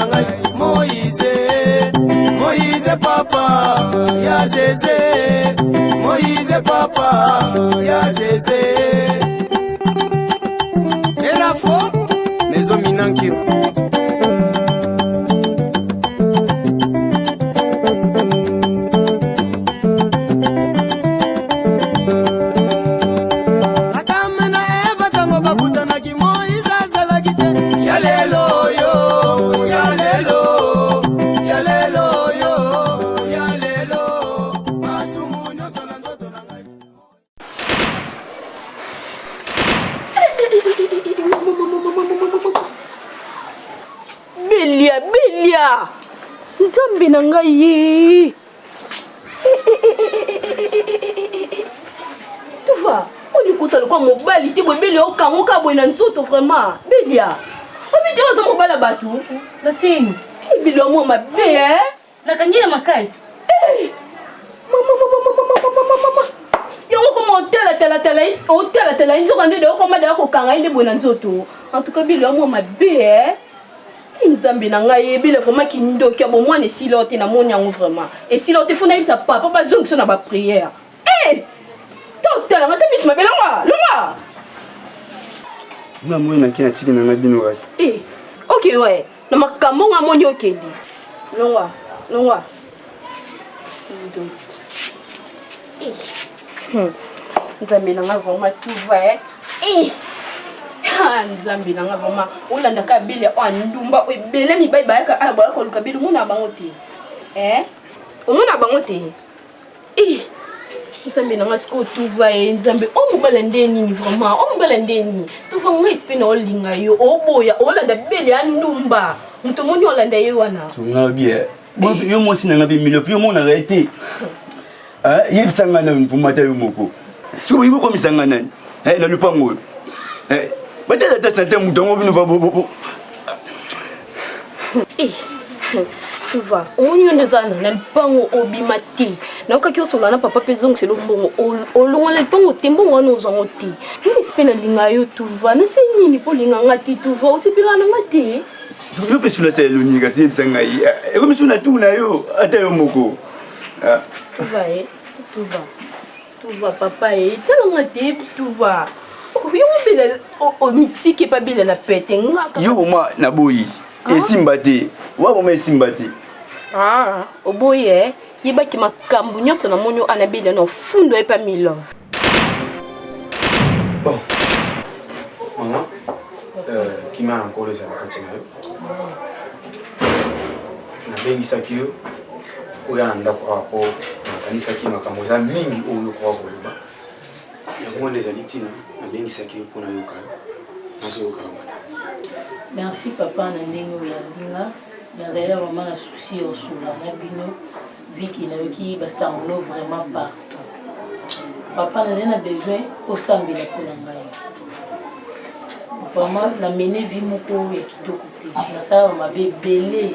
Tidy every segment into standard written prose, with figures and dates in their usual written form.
nangai Moïse Moïse papa ya Zézé Moïse papa ya Zézé et la fois maison Minankiro Belia Nzambe na ngai tu vas on écoute le quoi mobile ti bobeli o kango ka boina nzoto vraiment Belia obi ti waza mobile batu la sini Belia mo mabe la kanyela makasi mama yango como tela nzoka ndede o koma da ko kanga inde boina nzoto en tout cas Belia mo mabe Nzambe na ngai ebile vraiment kindoki abo mwana esilote na moni yango vraiment esilote funa yebisa papa bazongisa na ba prière totala ngata biso mabela longa na moni na kina tiki na ngabino wasi okay ouais na makambo nga moni okeli longa Nzambe na ngai vraiment tout va Nzambe na nga vraiment olanda ka bile o ndumba o bele mi bai bai ka aba ko luka bile mona bango te omona bango te Nzambe na nga sko tout va Nzambe o mobala ndeni ni vraiment o mobala ndeni to fa nga espina o linga yo o boya olanda bele ya ndumba mto moni olanda yo wana sunga bien yo mo sinanga bi milo yo mona arrêté yebisanga na mpumata yo moko siko yibo komisanga nani na lupango peut-être santé mouton bino ba bobo tu vas on y en a na pango obimati na okaki osola na papa pezong selo mbongo olonga na pango tembo wana ozango te ni spena linga yo tu vas na senini po linga ngati tu vas osipila na ngati yo pesula selo nyika sibisanga yi ekomi suna tuna yo ata yo moko tu vas papa tala ngati tu vas yo mbele o mitiki pa bile la pete ngaka yo ma na boyi esimbate wa mo esimbate oboye yebaki makambo nyonso na monyo anabile na fundo epa milo bon maman kima encore les akati na yo na bengisaki yo oya ndako apo na kanisa ki makambo za mingi oyo kwa koloba yango ndezali tina na bengisaki yo pona yoka nazoyoka mwana. Merci papa na ndenge ya linga nazali vraiment na souci au soula na bino viki na yoki basango vraiment partout papa nazali na besoin osambela pona ngai vraiment na mene vie moko ya kitoko te nasala mabe belé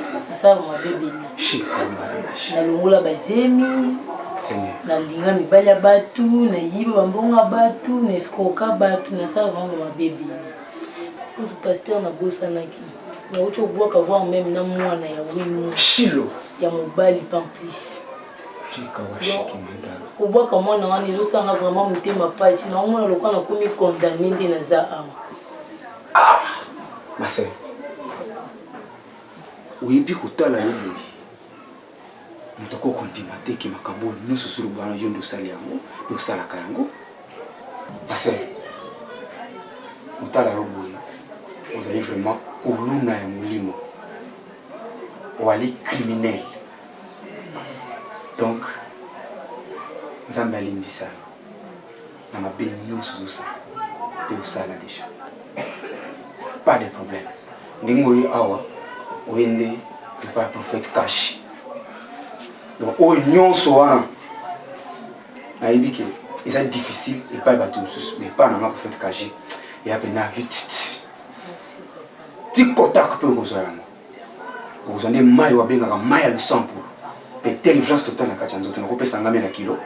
na longola bazemi na linga mibali ya batu na yiba bambonga batu na escroka batu nasala vraiment mabe belé pour pasteur na bosanaki na ucho bwaka voir même na mwana ya wimo shilo ya mobali pamplis fika wa shiki mandala ko bwaka mwana wana ezosanga vraiment mutema pasi na mwana lokwa na komi condamné nde na za awa Marcel oyebi kotala yo boyi mutoko kondima te ke makambo nyonso suru bwana yo ndo osali yango mpe osalaka yango Marcel otala yo boyi ozali vraiment koluna ya molimo oali criminel donc nzambe alimbisa yo na mabe nyonso ozosala mpe osala déjà pas de problème ndenge oyo awa oyende epa ya prophète Kashi donc oyo nyonso wana nayebi ke eza difficile epa ya bato mosusu mais epa nanga prophète Kashi eya pena vititi ti kotaka mpe okozwa yango okozwa nde mai wabengaka mai ya lusampo mpe délivrance totale na kati ya nzoto nakopesa ngame na kilo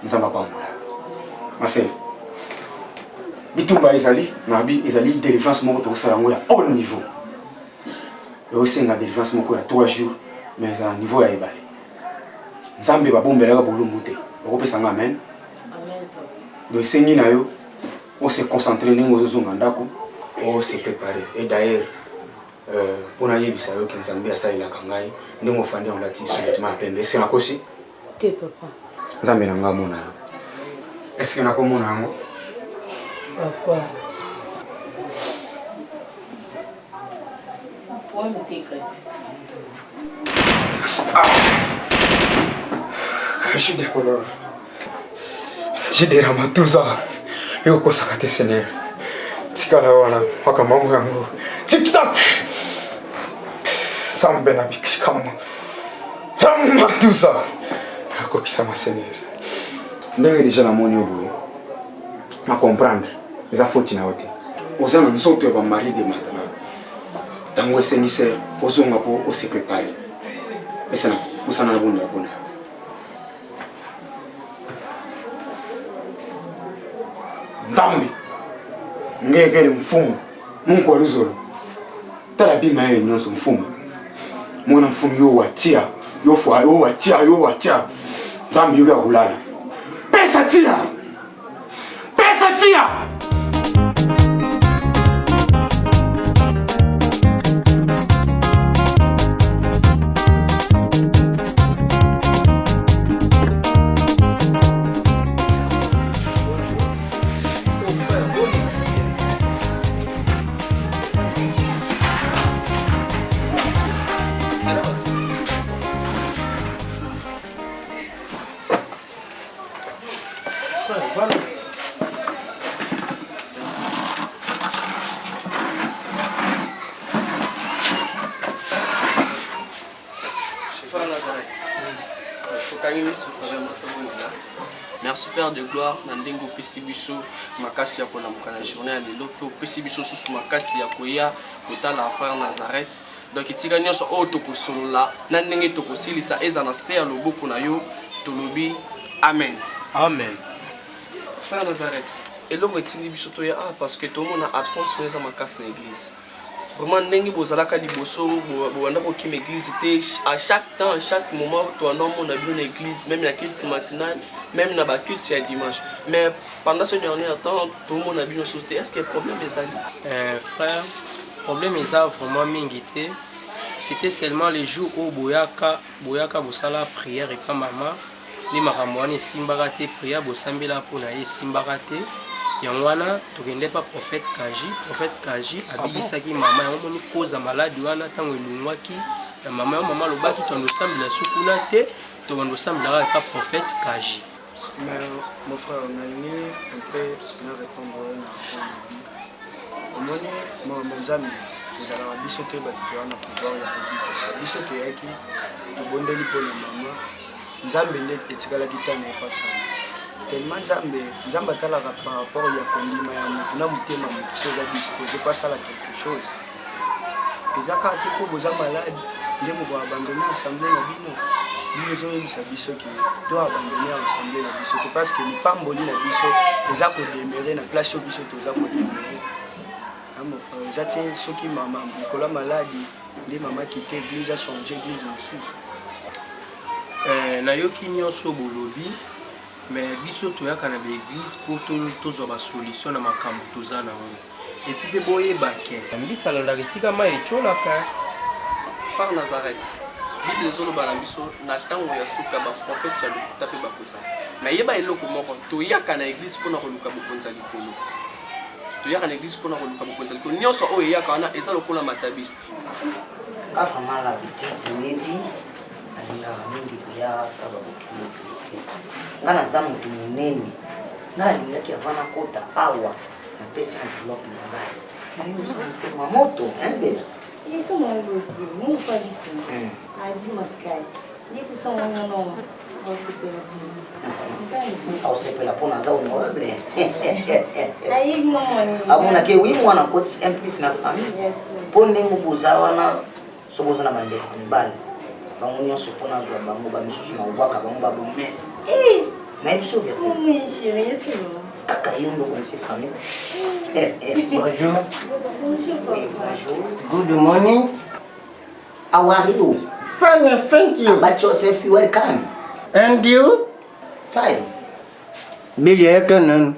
nzambe apambola Marcel bitumba ezali nabi ezali délivrance moko tokosala yango ya haut niveau et aussi une délivrance il y a 3 jours mais à niveau ya ebale nzambe babombelaka bolumu te okopesanga amen donc esengi na yo ose concentre ndenge ozozonga ndako ose préparer et d'ailleurs mpona yebisa yo ke nzambe asalelaka ngai ndenge ofandi olati souvêtement ya pembe ese nakosi te papa nzambe na ngai amona yo eske nakomona yango papa Je suis décolore. J'ai dérama tout ça. Et au cours de Seigneur. Tikala wana wakamangu yangu. TikTok. Sambe na bikishikama. Rama tout ça. Ako kisama Seigneur. Ndenge déjà na moni oboyo. Na comprendre. Les afoti na wote. Ozana nzoto ba mari de madame. Yango esenise ozonga po osi préparer. Esana usana na bunda bona. Nzambi ngeke mfumu Mungu aluzolo tala bima yeye nyonso mfumu mwana mfumu yo watia yo watia Nzambi yuga kulala pesa tia Merci Père de gloire, Nandengo Pesibiso, Makasi ya kona mukana journée à l'éloto, Pesibiso sous Makasi ya koya, Total à faire Nazareth. Donc itika nyonso auto ko solola, Nandenge to ko silisa ezana ser lo boko na yo, tolobi amen. Amen. Frère Nazareth, et l'homme est biso to ya parce que tout le monde a absence dans Makasi l'église. Vraiment ndenge bozalaka liboso bowanda ko kim église à chaque temps, à chaque moment to andon mon abi na église, même la culte matinale, même na ba culte ya dimanche. Mais pendant ce dernier temps, tout le monde a bien sauté. Est-ce qu'il y a un problème des alliés? Frère, problème est ça vraiment mingité. C'était seulement les jours où Boyaka bosala prière et pas maman, les maramouane simbarate prière bosambela pour na simbarate. Yangwana tokende pa prophète Kaji abilisaki mama yango moni koza maladi wana tango elungwaki na mama lobaki tondo sambela sukuna te tondo sambela pa prophète Kaji. Mais mon frère, on a lié un peu à répondre au moins mon Benjamin, nous allons bichoter le pouvoir de bichoter qui de bonne pour le maman. Nzambe etikala kitana epasa. Tellement Nzambe atala par rapport à kondima ya mutu na mutema mutu soza disposer pas ça quelque chose. Ezaka ti ko boza malade ndemo ko abandonner assemblée na bino. Nous avons biso qui doit abandonner l'assemblée na biso parce que ni pamboli na biso eza ko demeurer na place au biso toza ko demeurer. Mon frère, j'attends ceux qui maman Nicolas maladie, les mamans qui étaient église a changé église mosusu. Na yoki nyonso bolobi mais biso toyaka na l'église pour tozo ba solution na makambo toza na ngo. Et puis boyeba ke mbisa la risika ma echolaka Frère Nazareth. Bible zolo balambiso na tango ya suka ba prophète ya lokuta pe bakoza. Na yeba eloko moko toyaka na église pona koluka bokonza likolo. Toyaka na église pona koluka bokonza likolo. Nyonso oyo yaka wana eza lokola matabisi. Kafa mala bitiki nedi alinga mingi kuya kaba bokilo. Ngana za mutu munene. Ngana linga ki avana kota awa na pesa envelope na ngai. Na yo sa mutu moto, bela. Isso não é motivo, não faz isso. Aí de uma casa, digo só não você pela você pela pona zao no wable. Aí mamãe. Amona ke wi mwana koti MPs na famille. Ponde ngubuza wana soboza na bande mbali. Bamunyo sopona zwa bango ba misusu na ubaka bango ba bomesi. Na ebiso vya. Mimi chérie, isso não. Kaka yondo kwa si famille. Bonjour. Oui, bonjour. Good morning. How are you? Fine, thank you. But yourself, you welcome. And you? Fine. Billy Ekanan.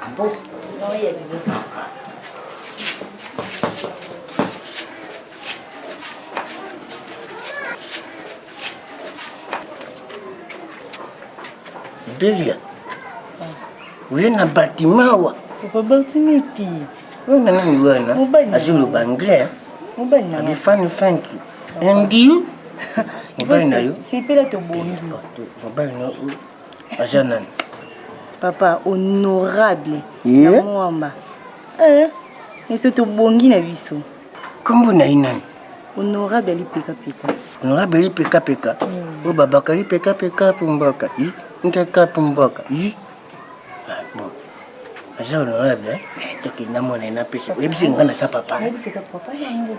Ambo? Non, il y a bébé. Billy. Wewe na Batimawa. Papa Bartimiti. Wewe na nani wana? Mubani. Azulu Bangle. Mubani na. Abi fine, thank you. And you? Mubani na yo? C'est pas là ton bongi. Mubani na yo. Ajanan. Papa honorable. Yeah. Na mwamba. C'est ton bongi na biso. Kombo na inani? Honorable ali peka peka. Honorable li peka peka. O babaka li peka peka pumbaka. Nkaka pumbaka. Bon. Aja honorable, toki na mona na pesa. Ebisi ngana sa papa. C'est ta papa yango.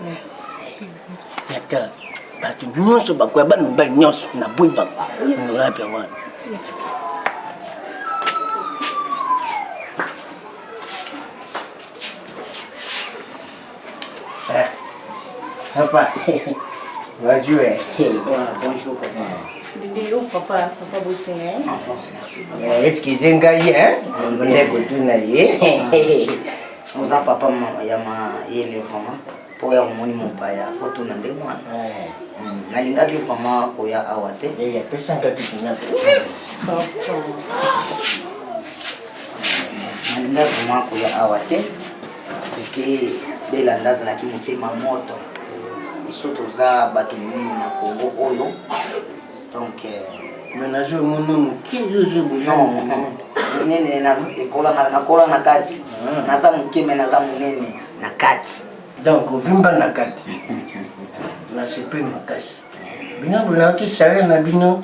Yata. Batu nyonso bakwa bana mbali nyonso na boy ba. Honorable wana. Papa. Wajue. Bonjour, papa. Bébé, oh papa Boutine. Excusez ngai ndeko tuna ye. Oza papa mama ya ma yele vraiment po ya moni mopaya po tuna nde mwana. Nalingaki vraiment ko ya awate. Ya pesa ngapi kuna? Nalingaki vraiment ko ya awate. C'est que bela ndaza na kimotema moto. Isoto za batu mingi na Kongo oyo. Donc Menaje mono kilo zubu. non nene na ekola na kola na kati. Na za mukeme na za munene na kati. Donc vimba na kati. Na sepe makasi. Bina buna ki sare na bino.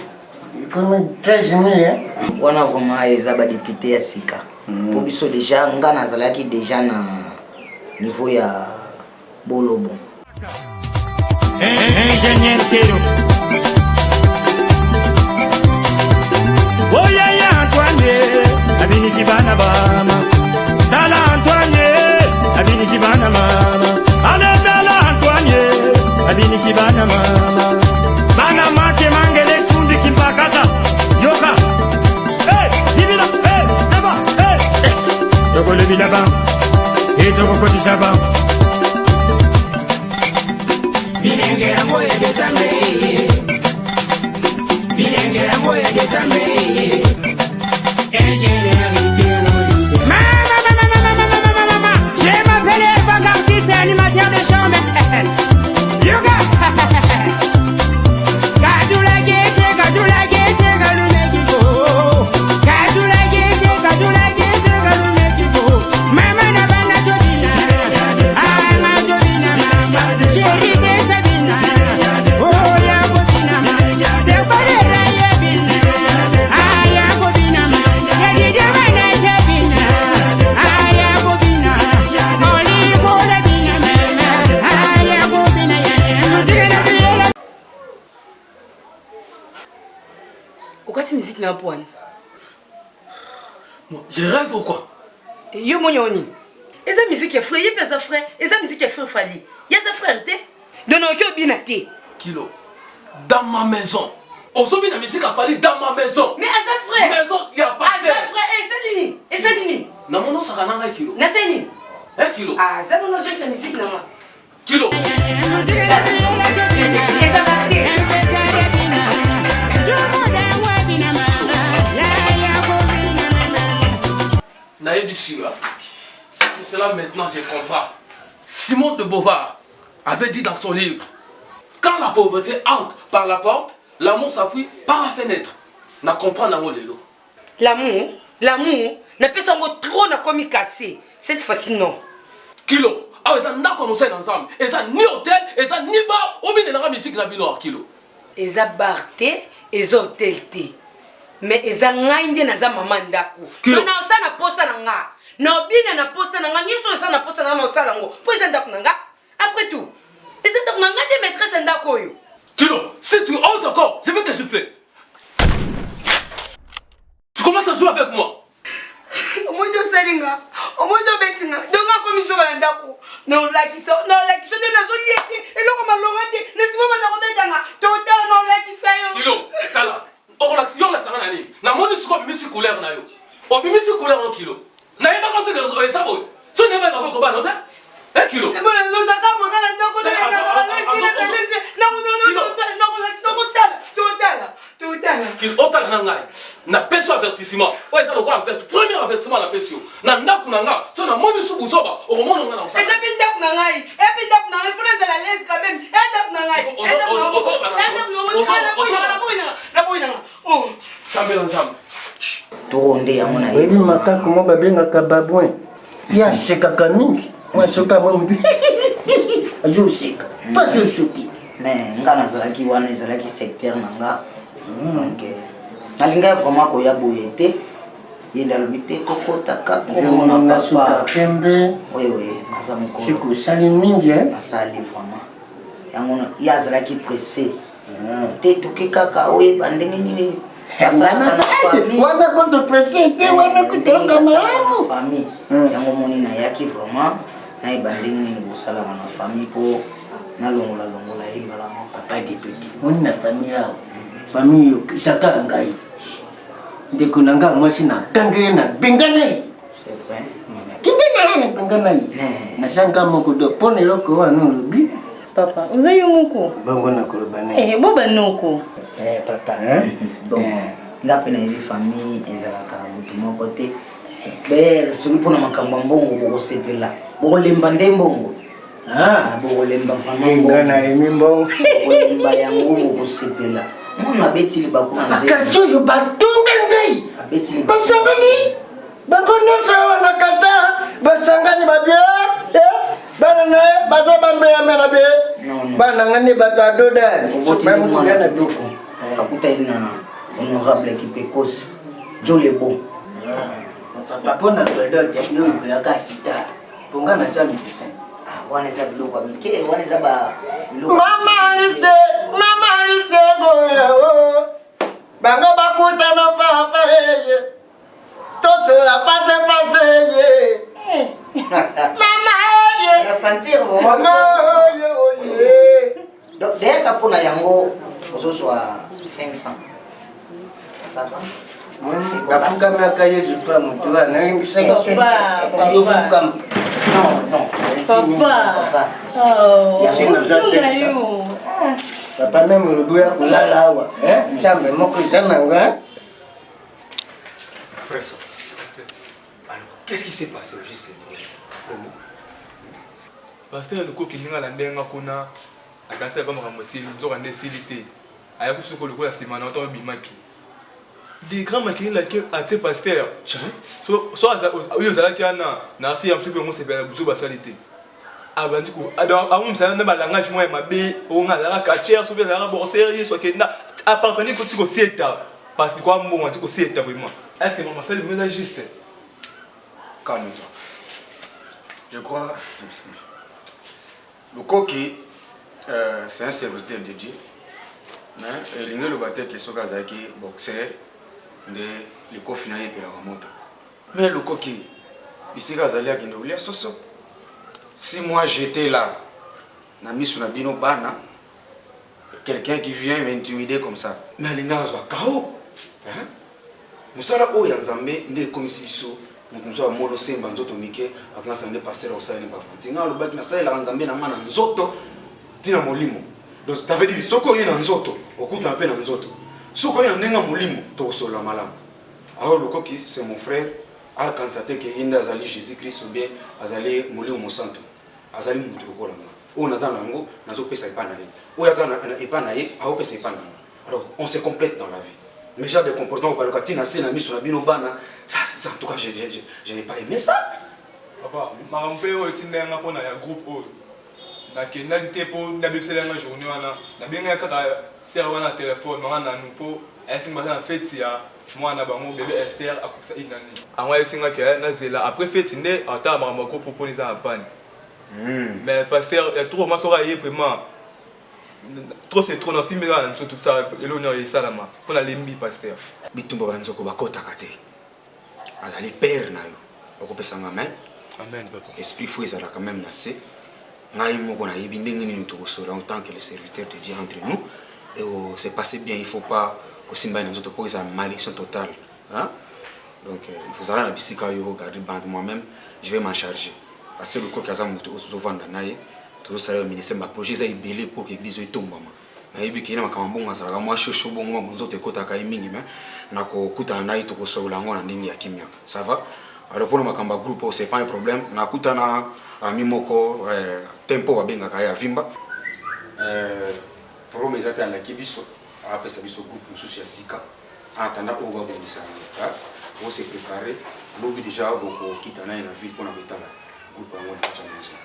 Comme 13 000 Wana vraiment eza ba député ya sika. Po biso déjà ngana zalaki déjà na niveau ya Bolobo. Ingénieur Tero. Oh yeah yeah Antoine, abini sibana bama. Dala Antoine, abini sibana mama. Ale dala Antoine, abini sibana mama. Bana make mangele fundi kimpakaza. Yoka. Hey, libila, hey, deba, hey. Toko libila ba. Hey, toko koti saba. Binenge yango ya desambe. Binenge yango ya desambe. Mama, je m'appelle avant-gardiste et animateur de chambre. Yoga. Kadula gete, galunekiko. Kadula gete, galunekiko. Mama na bana tobina. Ama tobina mama. Chérie de Sabina. Oh ya bobina mama. C'est pas de la yebina. Ah ya bobina mama. Ya di mana jebina. Ah ya bobina. Oli bola bina mama. Ah ya bobina ya. Okati musique na poane. Je rêve ou quoi? Yo monyoni. Eza musique ya frère, yé sa frère. Eza musique ya frère Fali. Ya sa frère té. Dono ko binate. Kilo. Dans ma maison. On se met la musique à Fali dans ma maison. Mais à sa frère. Maison, il y a pas de. À sa frère, et c'est Lini. Na mono sakananga kilo. Na seni. 1 kilo. Ah, ça non jouer sa musique na ma. Kilo. Et ça va té. Naïe du Sud. C'est pour cela maintenant je comprends. Simone de Beauvoir avait dit dans son livre, quand la pauvreté entre par la porte, l'amour s'enfuit par la fenêtre. Na comprendre dans le lot. L'amour, n'a pas son trop na commis cassé. Cette fois-ci non. Kilo. Ah, ils ont commencé ensemble. Ils ont ni hôtel, ils ont ni bar, ou bien la musique na bino kilo. Ils ont barté, ils ont hôtel té. Mais ils ont ngainde na za maman ndako. Non na ça na posa na nga. Na bina na posa na nga, nyuso ça na posa na ma sala ngo. Po ils ndako na nga. Après tout, ils ndako na nga de maîtresse ndako yo. Kilo, si tu oses encore, je vais te souffler. Tu commences à jouer avec moi. Omojo salinga, omojo betinga, donga komiso balanda ko. No like so couleur na yo. Obimisi couleur en kilo. Na yeba quand tu ça boy. Tu n'es pas dans ko ba no te? 1 kilo. E bona lo zaka mangala ndako na otala na ngai na peso avertissement oyo eza lokwa premier avertissement na pesi yo na ndako na nga so na moni su buzoba okomona nga na osala eza mpe ndako na ngai epi ndako na ngai fona ezala lese quand même ndako na ngai sambela nzambe toronde yango na oyebi makako mo babengaka babwin ye asekaka mingi mwasoka mombi azoseka pazosoki mais nga nazalaki wana ezalaki secteur na nga donc nalingai vraiment koya boye te yende alobi te tokotaka komona suka pembe oye naza mokolo siko osali mingi nasali vraiment yango ye azalaki pressé te toke kaka oyeba ndenge nini wana koto pressé te wana kotoka malamu famille yango moni nayaki vraiment nayeba ndenge nini bosalaka na famille mpo nalongola ye mbala moko papa de petit moni na famille awo famille okisaka ngai ndeko na nga mwasi na kangele na bengana ye kinde na ye na bengana ye nasanga moko do pona eloko wana olobi papa oza yo moko bongo na koloba ne boba noko papa bon nga mpe nayebi famille ezalaka motu moko te be soki mpona makambo ya mbongo bokosepela bokolemba nde mbongo bokolemba vraiment mbongo bokolemba yango bokosepela mwana abetili bakuna bakati oyo batonga ngai basangani bango nyonso wana kata basangani babie bana na ye baza bambeyame na bie bana nga nde bato adodani obotilimwana doko akutali na honorable kipekosi jolebo papa mpona pedol te yo obelaka kita mponga naza médecin wana eza biloko ya mike wana eza mama alise goyao bango bakutana fafareye tosela fasefaseye mama oye deyaka mpona yango ozozwa 500 sava bafukamaka yesu pa motu wana papa meme olobi ya kolala awa nzambe moko eza nanga. Frère, alors qu'est-ce qui s'est passé juste comment? Pasteur le coq qui n'a la dengue kuna akansa kama kama si nzoka nde silité aya kusuko le ko la simana auto bimaki des grands maquillés là que à tes pasteur so oyo zala kana na si am supe mo se bela buzo basalité abandi ko amu msana na langage mo mabe o ngala ka cher so bela bo sérieux so que na appartenir ko tiko sieta parce que quoi mo tiko sieta vraiment est-ce que maman fait le juste calme-toi. Je crois le coquille c'est un serviteur de Dieu. Mais il le batteur qui est qui boxeur de l'éco financier pour la moto. Mais le coquille ici Gazalia qui nous voulait soso. Si moi j'étais là, na mis na bino bana, quelqu'un qui vient m'intimider comme ça. Mais il n'a pas KO. Hein? Musala o ya Nzambe ne komisi biso. Nous avons mono semba nzoto mike akanasa nde pasteur osala ne pas fantinga lo baki na sala Nzambe na ngana nzoto tina molimo. Donc ça veut dire soko yena nzoto okuta pe na nzoto. Soko yena nenga molimo to solo malamu. Alors le coq c'est mon frère a constaté que inda azali Jésus-Christ ou bien azali molimo mosanto. Azali mutu ko la nga. O nazana ngo nazo pesa ipana ye. O yazana ipana ye a o pesa ipana. Alors on se complète dans la vie. Mais j'ai des comportements par le cas tina sena mis sur la binobana ça en tout cas je n'ai pas aimé ça. Papa marampe o tindenga pona ya groupe o na kendalité pour na bibsela nga journée wana na benga kaka sera wana téléphone manga na nupo esinga na fête ya mwana bango bébé Esther akusa inani angwa esinga ke na zela après fête nde ata marambo ko proposer à panne mais pasteur trop masora yé vraiment trop c'est trop non si mais là tout ça et l'honneur est salama pour la limbi pasteur bitumba banzoko bakota kate azali père na yo okopesa nga main amen papa esprit fou ezala quand même nassé ngai moko na yebi ndenge nini tokosola en tant que le serviteur de Dieu entre nous et c'est passé bien il faut pas kosimba na nzoto pour ça malédiction totale hein Donc vous allez à la bisika yo garder bande moi-même, je vais m'en charger. Parce que le coq a au vendre naïe, tout ça le ministère m'a projet ça ibélé pour que l'église y tombe maman. Na yebi kina makambonga sala moi chocho bongo bonzo te kota kai mingi mais na ko kuta naï to ko sola ngona ndingi ya kimia. Ça va? Alors pour makamba groupe c'est pas un problème. Na kuta na mimoko tempo wa benga kaya vimba. Pour mes atteindre la kibiso, après ça biso groupe mususu ya sika. Attendant au va bonisa. On s'est préparé. L'objet déjà beaucoup quitte na ville pour na betala. Groupe à moi de maison.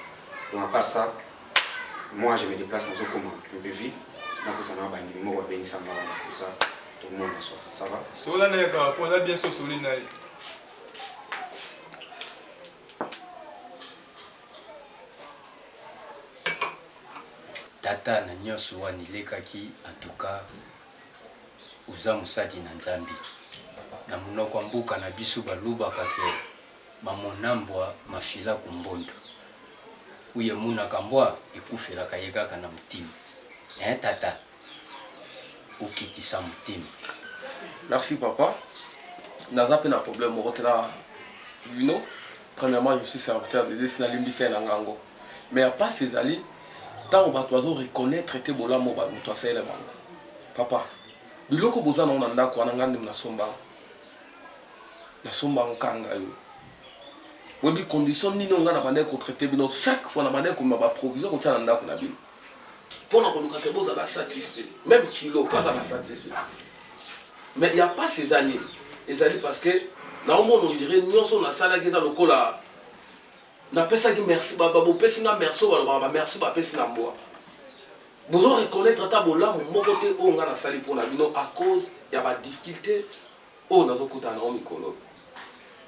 Donc à part ça, moi je me déplace dans un commun, le BV, dans le temps où je vais ça, tout le monde ça va? Sola n'est pas, pour la bien sûr, Sola n'est tata na nyonso wani lekaki en tout cas uza musadi na nzambi na munoko wa mboka na biso balobaka ke bamonambwa mafila kumbondo uye munaka mbwa ekufelaka ye kaka na mutima tata okitisa mutima. Merci papa. Naza pe na problème mokotela bino. Premièrement, je suis serviteur de Dieu na limbisa na ngango. Mais à part ces alliés, tant on va toujours reconnaître te bola mo ba muto asele bango. Papa, biloko boza na ndako wana ngande na somba. Na somba nkanga yo. Webi condition nino nga na bande ko traiter bino chaque fois na bande ko ma provision ko tana ndako na bino. Pour na konuka te boza la satisfait. Même kilo pas la satisfait. Mais il y a pas ces années. Les années parce que na au monde on dirait nyonso na sala ke na lokola na pesa ki merci baba bo pesa na merci baba merci ba pesa na mboa. Vous reconnaître ta bola mon côté o nga na sali pour na bino à cause il y a pas difficulté o na zo kutana o mikolo.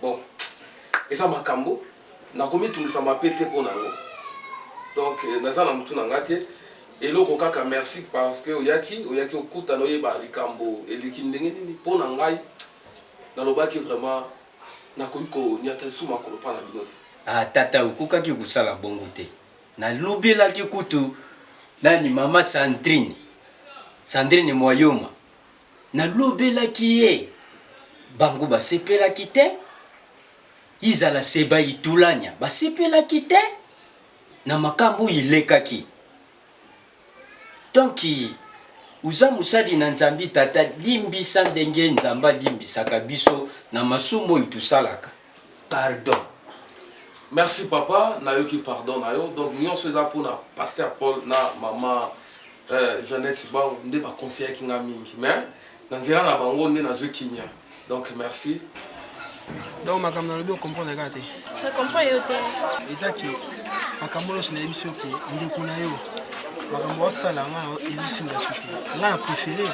Bon. Et ça makambo na komi tout ça m'a pété pour nango. Donc naza na mutu na ngate et loko kaka merci parce que oyaki okuta no yeba likambo eliki ndenge nini pour na ngai na lobaki vraiment na koiko nyata suma ko pa na binoti. Ah tata okukaki kusala bongo te. Na lobelaki kutu nani mama Sandrine Moyoma. Na lobelaki ye bango basepelaki te. Izala seba itulanya basepelaki te na makambo ilekaki. Donc uza musadi na nzambi tata limbisa ndenge nzamba limbisaka biso na masumo itusalaka. Pardon. Merci papa, na yo ki pardon na yo. Donc nous sommes là pour na pasteur Paul na maman Jeannette ba nde ba conseiller ki nga mingi. Mais na nzira na bango nde na zo kimia. Donc merci. Donc makambo na lobi o comprendre kate. Je comprends yo te. Ezaki makambo na biso ki ndeko na yo. Makambo sala nga elisi ngasuki. Nga na préféré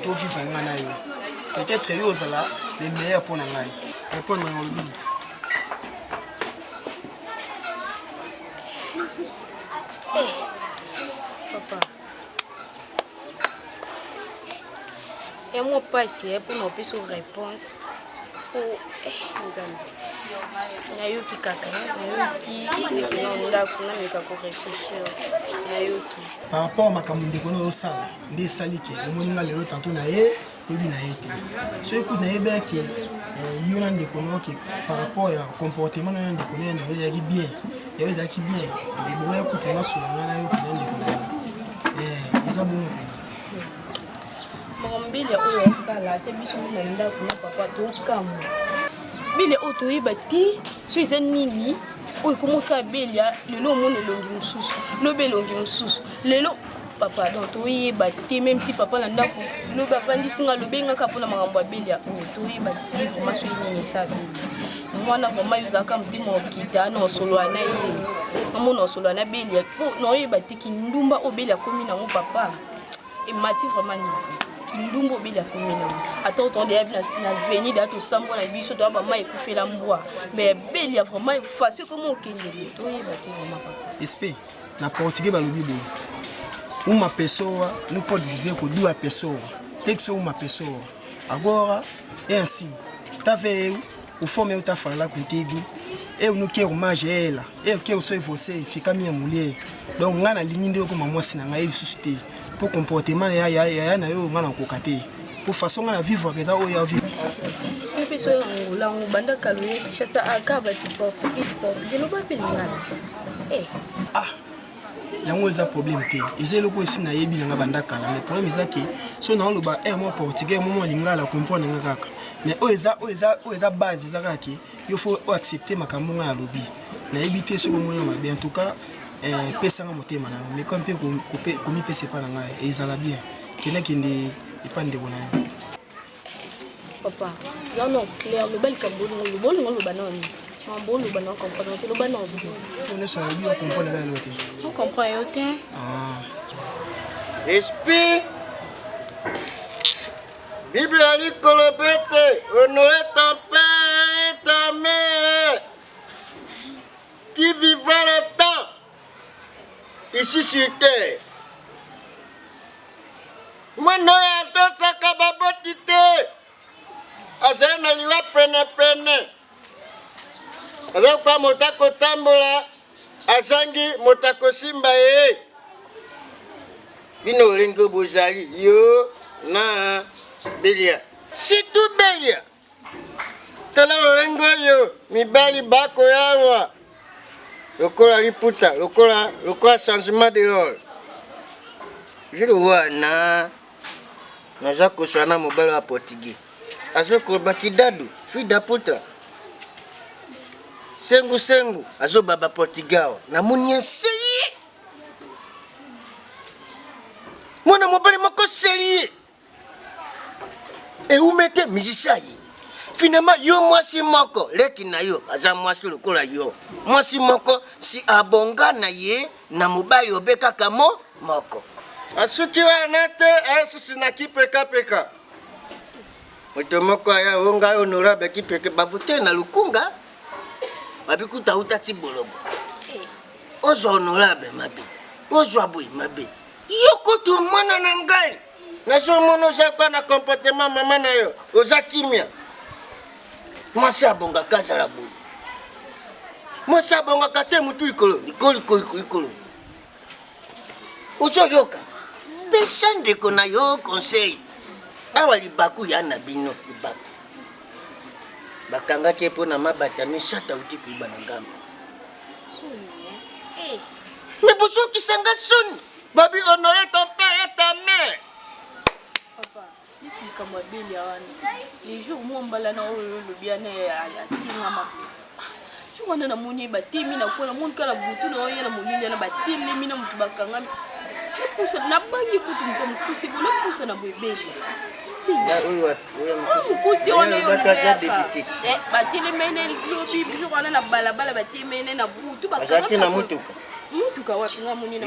to vivre nga na yo. Peut-être yo zala le meilleur pour ngai. Répondre na lobi. Papa. Et moi pas essayer pour nous plus réponse. Pour nayoki kaka nayoki ndako na meka ko réfléchir nayoki par rapport à makambo ndeko no osala nde salike omoni nga lelo tantôt na ye lobi na ye te so écoute na ye beke yo na ndeko no ki par rapport à comportement na ndeko no ndeko ya ki bien ya ki bien et bon ya écoute na solo na yo ki ndeko na eza bon mbele oyo osala te biso na ndako na papa tokamu bile oto yebati so eza nini oyo commence à belia lelo monde longi mususu lobe longi mususu lelo papa donc toyebati même si papa na ndako lobe afandisi nga lobengaka mpona makambo ya belia oyo toyebati vraiment so nini sa belia mwana vraiment yozaka mtima okita na osolo na ye amona osolo na belia po na oyebati kindumba obelia komi nango papa emati vraiment niveau kindumbo bila komina ata otonde ya na venir da to sambo na biso to ba mai kufela mbwa mais belia vraiment facile comme okendele to yeba te vraiment papa esprit na portugais ba lobi bo uma pessoa não pode viver com duas pessoas tem que ser uma pessoa agora é assim tá vendo o fome eu tá falando contigo eu não quero mais ela eu quero só você ficar minha mulher donc nga na linha ndio como moça na ngai susciter pour comportement ya na yo ngana kokate pour façon ngana vivre que ça o ya vivre so yangola ngubanda kaloye kishasa akaba ti portugais lo ba pelingana yango eza problème te eza eloko esi nayebi nanga banda kala mais problème eza ke so naoloba mo portugais mo lingala comprendre nga kaka mais oyo eza base eza kaka ke yo faut accepter makambo nga ya lobi nayebi te soki omoni mabe en tout cas pesanga motema nango mais comme mpe komipesa epa na ngai ezala bien kende epa ndeko na yo papa za non clair le bel kabolo le banane un bon le banane comprendre le banane on est sur le bio comprendre la note on comprend yo te esprit Bible a dit que le bête honorer ton père et ta mère qui vivra le temps ici sur terre. Moi non ya to saka babotite azana liwa pene aza kwa motako tambola azangi motako simba bino lengo bozali yo na belia situ belia tala lengo yo mibali bako yawa lokola liputa lokola changement de rôle je le vois naza koswana mobali wa portugais azokoloba kidadu fida puta sengu azobaba portugais namoni enseli mwana mobali moko seli eumete musicien ye finalement yo mwasi moko leki na yo aza mwasi lokola yo mwasi moko si abonga na ye na mobali obekaka moko asuki wana te asusi na kipeka moto moko aya onga honorable kipeke bavute na lukunga babikuta utati bolobo ozwa honorable mabe ozwa boy mabe yoko tu mwana na ngai nazomono zakwa na comportement mama na yo oza kimia mwasi abonga kazala boy mwasi abonga kate mutu likolo ozoyoka pesa ndeko na yo conseil awa libaku ya na bino libaku bakangaki mpo na mabata misata uti kuiba na ngambo me bozokisanga soni babi honore ton père et ta mère papa niti likambo ya beli ya wana les jours mo mbala na oyo lobi ana atinga mabe jour wana namoni batemi na kona moni kala butu na oyo na molili na batelemi na mutu bakanga pusa na bangi kutu mutu mukusi bona pusa na bebeli mukusi wana yo batelemene lobi jour wana na balabala batemene na butu bakanga na mutuka wapi ngamoni na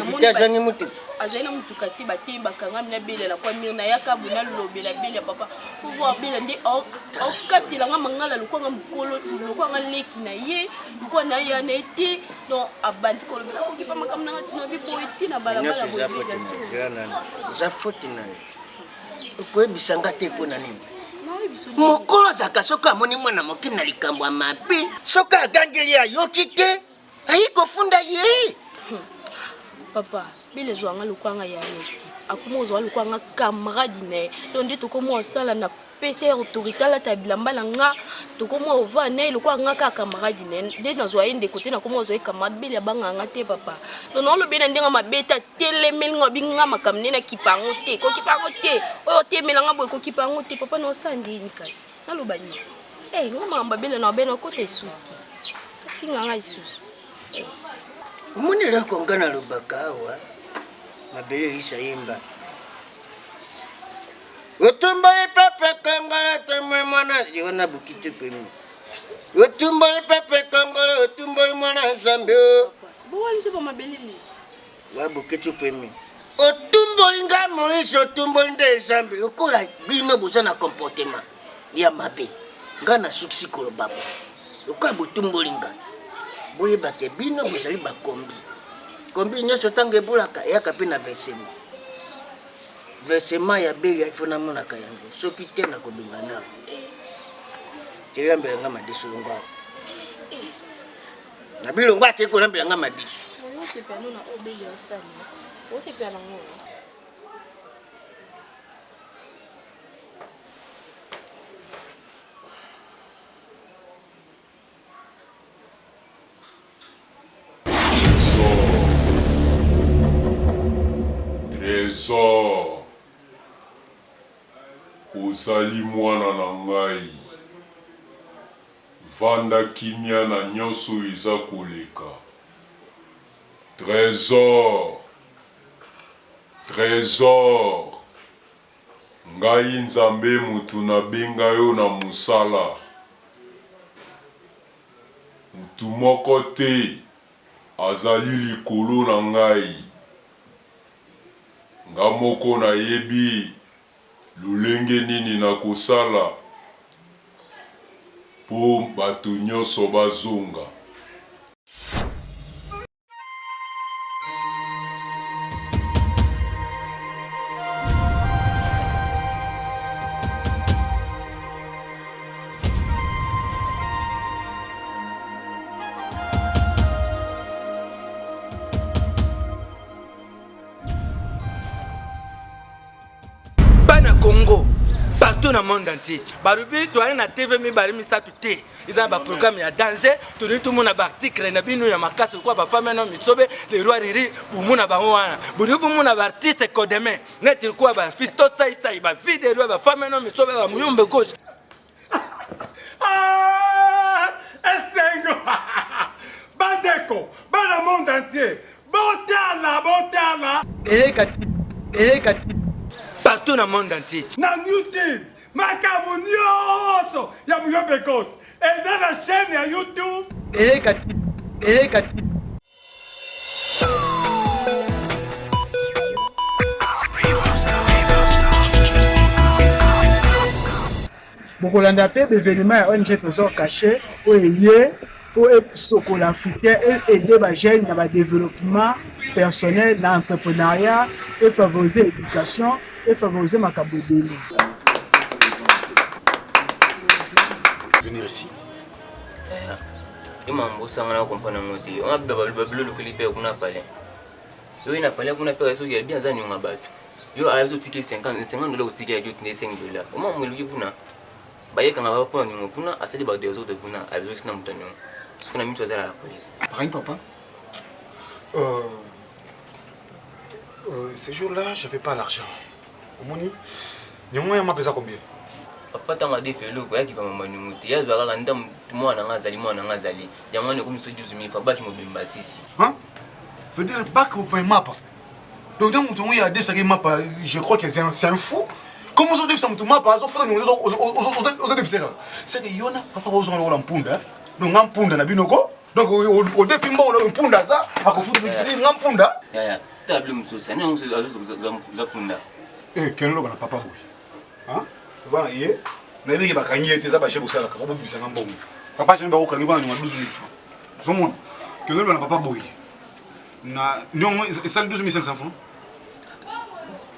mutuka azangi mutuka azali na mutuka te batembi bakangami na bele na kwa mire na yaka bona lobela bele ya papa pouvoir bele nde okatilanga mangala lokwanga mokolo lokwanga leki na ye lokwa na ye ana ete donc abandi kolobela koki pa makambo nanga tina biboye te na balabala eza faute na ye okoyebisanga te mpo na nini mokolo azalaka soki amoni mwana moke na likambo ya mabe soki agangeli ayoki te ayi kofunda ye papa bile zwanga lukwanga ya yote akuma zwa lukwanga camarade ne donc nde tokomo osala na pese autorité la tabilamba na nga tokomo ova ne lukwanga ka camarade ne nde nazwa yende côté na komo zwa camarade bile banganga te papa donc no lobi na ndenga mabeta telemel ngo binga makamne na kipango te ko kipango te oyo temelanga boy ko kipango te papa no sandi ni kasi na lobani ngoma mbabele na beno côté suki finga nga isusu umuni lako ngana lubaka awa mabele lisha yimba utumba pepe kangala temwe mwana yona bukitu pemi utumba pepe kangala utumba mwana nzambe bo nje ba mabele lisha wa bukitu pemi utumba linga moiso utumba nde nzambe lokola bino bozana comportement ya mabe ngana suksi kolo baba lokola butumba linga boye bake bino bozali bakombi nyonso ntango ebulaka eyaka mpe na versement ya beli ifo namonaka yango soki te na kobenga nao telambelanga madisu longo awa na bilongo ake kolambelanga madisu Trésor, ozali mwana na ngai. Vanda kimia na nyonso eza koleka. Trésor, Trésor, ngai nzambe mutu na benga yo na musala. Mutu moko te azali likolo na ngai. Nga moko na yebi lolenge nini na kosala po bato nyonso bazonga. Congo, partout dans le monde entier. Barubi, tu as un TV, mais barimi ça tout est. Ils ont un programme, il y a dansé, tout le monde a un article, il y a un macasse, quoi, ma femme, non, mitsobe, les rois riri, boumouna baouana. Bourou boumouna artiste, codement. Net il quoi, bah, fisto ça, il va vide les rois, ma femme, non, mitsobe, la mouyombe gauche. Ah, Estengo, Bandeko, dans le monde entier. Bontala. Elle est partout dans le monde entier. Na YouTube, makabu nyonso ya Muyombe Ghost. Et dans la chaîne ya YouTube. Elle est bokolanda pe événement ya ONG Trésor caché oye pour sokola futur et aider les jeunes dans le développement personnel, dans l'entrepreneuriat et favoriser l'éducation et favoriser ma cabodélie. Venir ici. Je ne comprends pas. On a besoin de clipper qu'on a parlé. Il a parlé qu'on a parlé qu'il y a bien des gens qui ont acheté 50 $, ticket de 5 $. Au moins, on a dit qu'on a pas des autres qui ont acheté ce qu'on a mis à la police. Rien, papa. Ces jours-là, je ne fais pas l'argent. Au moins, il y a un peu combien? Papa tanga de felo ko yaki ba mama nyumuti ya zwa kala ndam mwana ngazali jamani ko miso 12 000 fa baki mo bimba sisi hein veut dire bac au point mapa donc dans mon il y a des ça mapa je crois que c'est un fou comment ça devient ça mon mapa ça faut nous aux c'est que yona papa bozo ngala mpunda donc ngampunda na binoko donc au défi mbo na mpunda ça akufuta ngampunda ya table musosa na musosa za punda kenlo bana papa boy hein bana ye na yebiki bakanyi ete za bashe bosala ka bobisa ngambongo papa shemba ko kangi bana 12 000 francs so mon que le bana papa boy na non ça 12 500 francs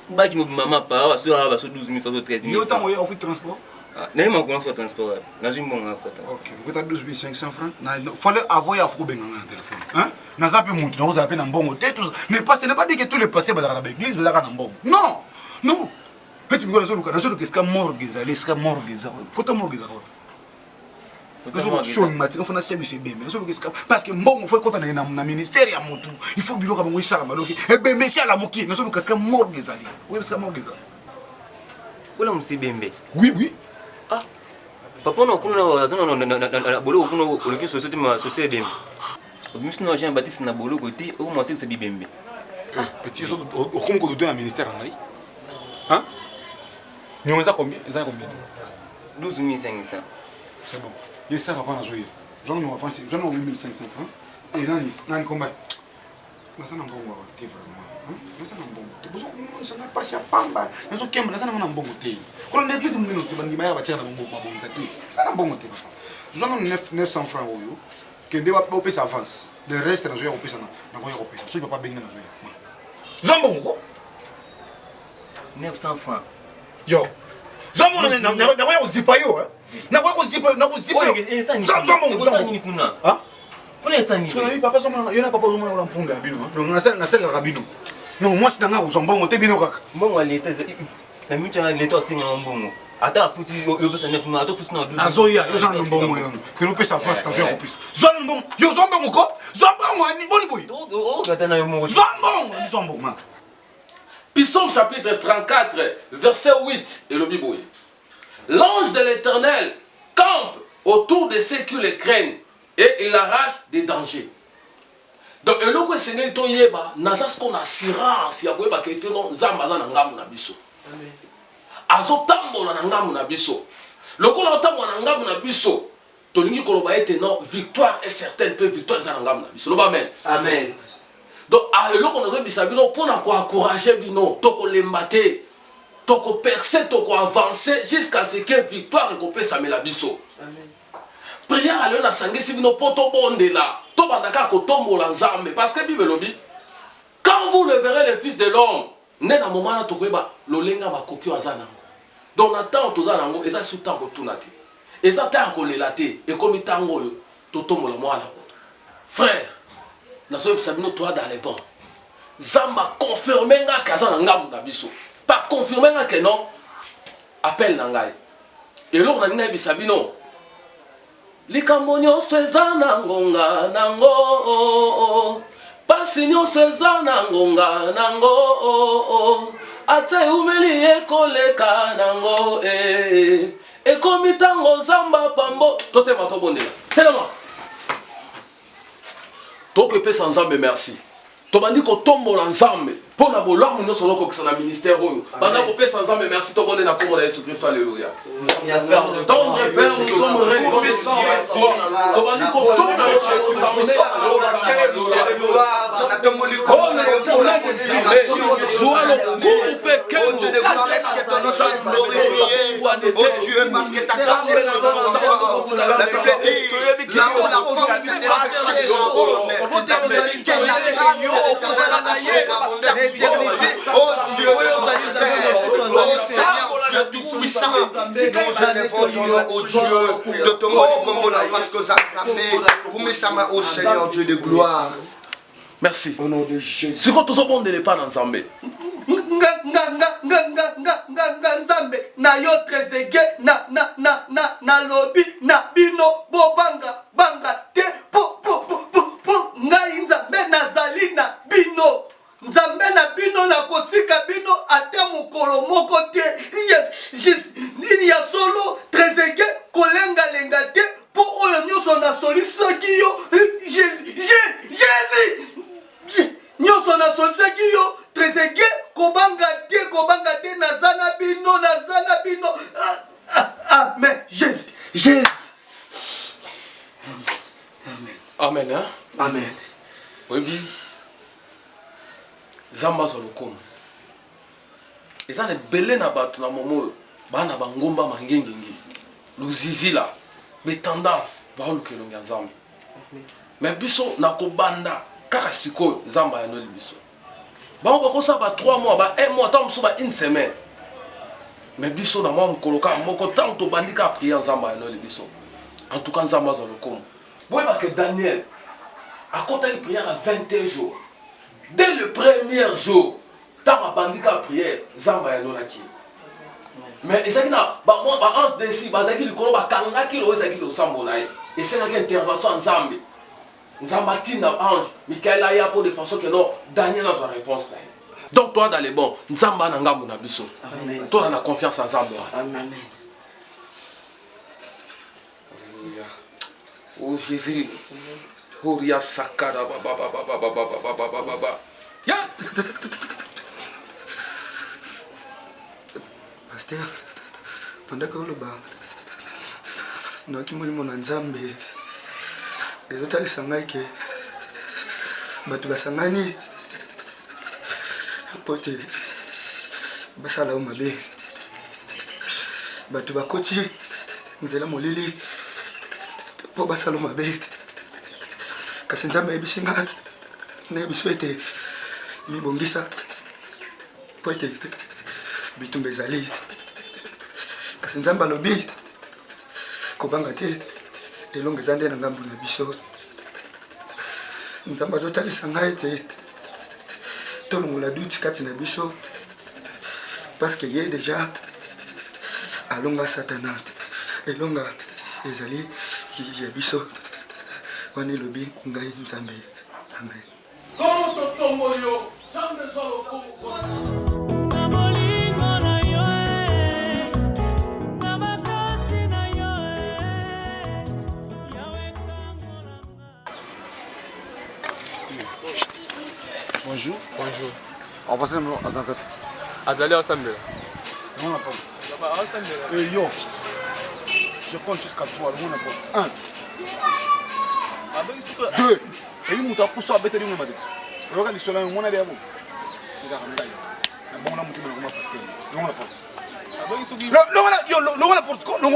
baki mo mama pa wa so 12 000 francs 13 000 yo tango ya offre transport na yema ko offre transport na zimbo nga offre transport OK vous êtes 12 500 francs na fallait avoir ya fro benga na téléphone hein na zape muntu na ozala pe na mbongo te tout ne pas dire que tous les pasteurs bazaka na église bazaka na mbongo non petit bigo nazo que ska morgue ezali ska morgue ezali kota morgue ezali nazo show matika fona service bembe nazo que ska parce que mbongo faut kota na ministère ya motu il faut biloka bango isala maloki bembe sala moki nazo que ska morgue ezali oui ska morgue ezali wala msibembe oui ah papa no kuna wazana na bolo kuna oloki société ma société bembe obimsino Jean Baptiste na bolo côté au moins c'est bibembe petit so au comme ko do ministère ngai hein. Nous avons combien? 12 500. C'est bon. Il ça va pas dans jouer. J'en ai 8 500 francs. Et dans combat. Ça n'a pas bon côté vraiment. Ça n'a pas bon côté. Ça n'a pas si à pamba. Nous sommes ça n'a pas bon côté. Quand l'église nous dit que bangima va tirer dans bon pas bon ça. Ça n'a pas bon côté. J'en ai 900 francs au yo. Que ne va pas payer sa avance. Le reste dans jouer on paye ça na ko yo payer ça. Je peux pas baigner dans jouer. J'en bon 900 francs. Yo. Zomo na kwa kuzipa yo na kwa kuzipa Zomo kuna. Ah? Kuna esani. Sio na papa zomo yo na papa zomo na mpunga bino. Donc na sala rabino. Non moi c'est nga uzombo te bino kaka. Mbongo leta na micha leta singa mbongo. Ata futi yo pesa 9 francs, ata futi na 12. Azoya yo za mbongo yo. Que no pesa fast ta faire plus. Zomo mbongo. Yo zombo moko. Zombo ngani boni boy. O gata na yo mo. Zombo ma. Psaume chapitre 34, verset 8, et le Bible. L'ange de l'Éternel campe autour de ceux qui le craignent et il arrache des dangers. Donc, et le Seigneur ton yeba, naza ce qu'on assurance, ya kweba kete non zamba na ngamu na biso. Amen. Azo tambola na ngamu na biso. Lokola tambola na ngamu na biso. Tolingi koloba ete non victoire est certaine, peu victoire za na ngamu na biso. Loba amen. Amen. Donc, et le qu'on a bisa bino pour na ko encourager bino, toko lembate, toko percer, toko avancer jusqu'à ce que victoire récompense la biso. Amen. Prière à l'heure na sangue si bino poto bonde là. Parce que Bible dit, quand vous le verrez le Fils de l'homme, n'est dans moment là l'olenga va kokio azana. Donc attend tous anango et ça sous temps tout nati. Et ça tant qu'on l'élaté et comme tango totomo la moi la porte. Frère, na so sabino toi dans les bons. Zamba confirmer nga kazana ngamu na biso. Pas confirmer nga que non appel nangai. Et là on a ngai bisabino. Likambo nyonso eza na ngonga nango pasi nyonso eza na ngonga nango ata eumeli ekoleka nango ekomi ntango nzamba pambo totema tobondela telema tokopesa nzambe merci tobandi kotombola nzambe mpo na bolamu nyonso lokokisa na ministère oyo banda kopesa nzambe merci tobonde na kombo na Yesu Kristo alléluia. Donc Père, nous sommes reconnaissants avec toi. Tobandi kotombola oh Dieu, Seigneur Dieu tout-puissant, nous élevons ton nom, oh Dieu, de ton nom, parce que ça met au Seigneur Dieu de gloire. Merci. Au nom de Jésus. C'est quand tout le monde n'est pas dans Zambé. Nzambe na yo trezege na lobi na bino bobanga banga te po ngai nzambe nazali na bino nzambe na bino na kotika bino ate mokolo moko te ya solo trezege kolenga lenga te po oyo nyonso na solisaki yo Jésus nyonso na solisaki yo trezege kobanga te nazana bino amen Jésus amen hein? Amen. Oui Zamba zolokomo eza ne belé na bato na momo bana bangomba mangengengi luzizila betendance baolukelo ya Nzambe mais biso na kobanda kaka sikoyo Nzamba ya noli biso bango bakosa ba 3 mois ba 1 mois tant musu ba 1 semaine mais biso na mwa mukoloka moko tant to bandika prier Nzamba ya noli biso en tout cas Nzamba zolokomo boyeba que Daniel a compté une prière à 21 jours. Dès le premier jour, tant à bandika prière, Zamba ya nolaki. Mais ezaki na ba moi ba ange desi bazaki likolo ba kanga kilo ezaki lo sambo na ye. Et c'est une intervention Nzambe. Nzamba tina ange, Michael aya pour de façon que non Daniel a la réponse là. Donc toi dans les bons, Nzamba na ngambo na biso. Amen. Toi on a confiance en Nzamba. Amen. Alléluia. Oh Jésus. Horia sakara baba. Ya. Pasteur, pendant que le bar, nous qui mourons en Nzambe, les autres sangai que, batu basangani, pote, basala umabe, batu bakoti, nzela molili, po basala umabe. Kasi Nzambe ebisinga na biso ete mibongisa po ete bitumba ezali kasi Nzambe alobi kobanga te elongo eza nde na ngambu na biso Nzambe azotalisa ngai ete tolongola duti kati na biso parce que ye déjà alonga Satana elonga ezali ya biso Wani lobi ngai Nzambe. Amen. Comme ton tombeau, Nzambe soit le Bonjour. Bonjour. On va passer le numéro à Zankat. Azali Asambela. Non, n'importe. Yo, je compte jusqu'à 3, le monde n'importe. 1. 2. Et lui, mouta pousse à bête de l'homme. Regarde, il est là, on a des amours. Les armes bon, on a monté dans le pasteur. Non, n'importe. Non, n'importe. Non,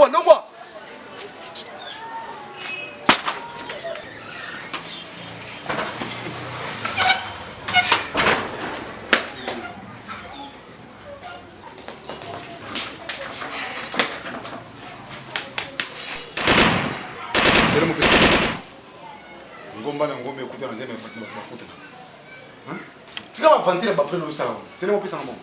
ngomba na ngombe okuta na ndeme makuta tika ba vantira ba prelo sala tele mo pesa ngomba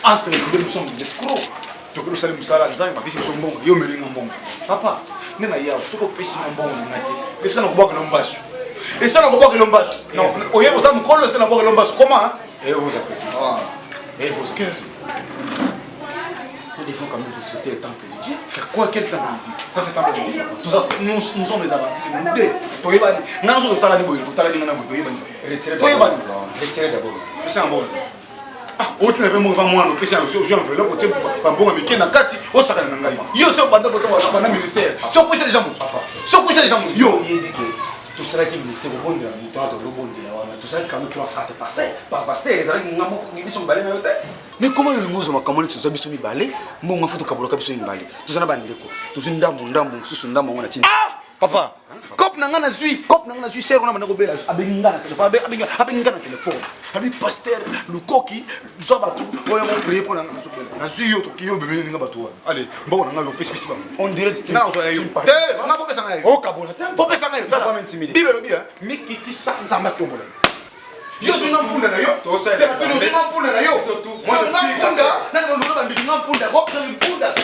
entre les deux sommes des escrocs to ko sala musala nzai ba bisi sombongo yo meli ngomba papa nena ya soko pesi ngomba ngati esa na kubaka lombasu esa na kubaka lombasu non oye ko sa mukolo esa na kubaka lombasu comment vous appréciez vous 15 il faut quand même respecter le temple de Dieu. Quoi, quel temple de Dieu? Ça, c'est le temple de Dieu. Tout ça, nous sommes les avantiques. Nous deux. Toyebani. Nous sommes les talani boy. Talani ngana boy. Toyebani. Retirez d'abord. C'est un bon. Ah, autre n'avait pas moi nous pèse un jour enveloppe pour un bon américain na kati au sakana ngai. Yo c'est banda boto banda ministère. C'est pour les gens. Papa. C'est pour les gens. Yo, il dit que tout ça qui ministère au bon de la montagne de l'obon de la wana. Tout ça quand nous trois à te passer. Par pasteur, les gens ngamo ngi sont balé na yote. Mais comment il nous a commandé tout ça biso mi balé? Mon ma photo kaboloka biso mi balé. Tout ça na bandeko. Tout ça ndambo susu ndambo wana chini. Ah! Papa, cop nangana zui sero na manako bela abengana téléphone abengana téléphone. Abi pasteur le coqui zo ba tout oya mo prier pour nangana so bela. Na zui yo to ki yo bebe ninga batu wana. Allez, mbo na ngalo pesi ba. On dirait na zo ya yo. Eh, ngako pesa ngayo. O kabola. Po pesa ngayo. Pas m'intimider. Bibelo bia, mikiti sanza tombola. Yo singa mpunda na yo. To sa. Yo singa mpunda na yo. Surtout moi je suis mpunda. Na ngalo ba mbili mpunda. Ko mpunda.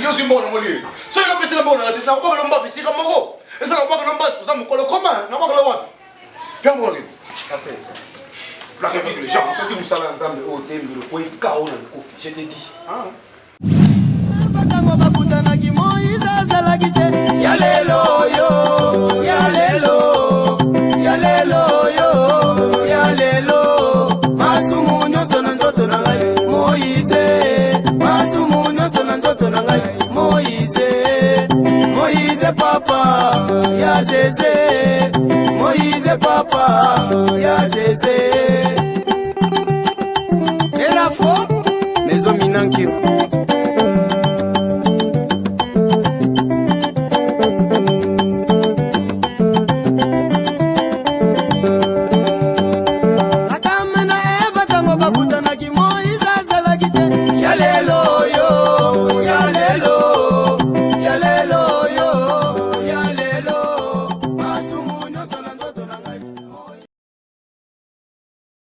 Yo zimbo na moli. So yo pesa na bona na tisa ko lomba pesi ka moko. Esa na ko lomba so sa mokolo koma na ko lomba. Pia moli. Assez. La réflexion les gens, ceux qui nous salent ensemble au thème le point KO na le kofi. Je te dis. Hein? Batango bakutana ki Moïse azalakite. Ya lelo yo, ya lelo. Ya lelo yo, ya lelo. Masumu nyoso na nzoto na ngai Moïse. Masumu nyoso na nzoto na ngai Moïse. Moïse papa ya Zézé. Moïse papa ya Zézé. Et la foi, maison Minankiro.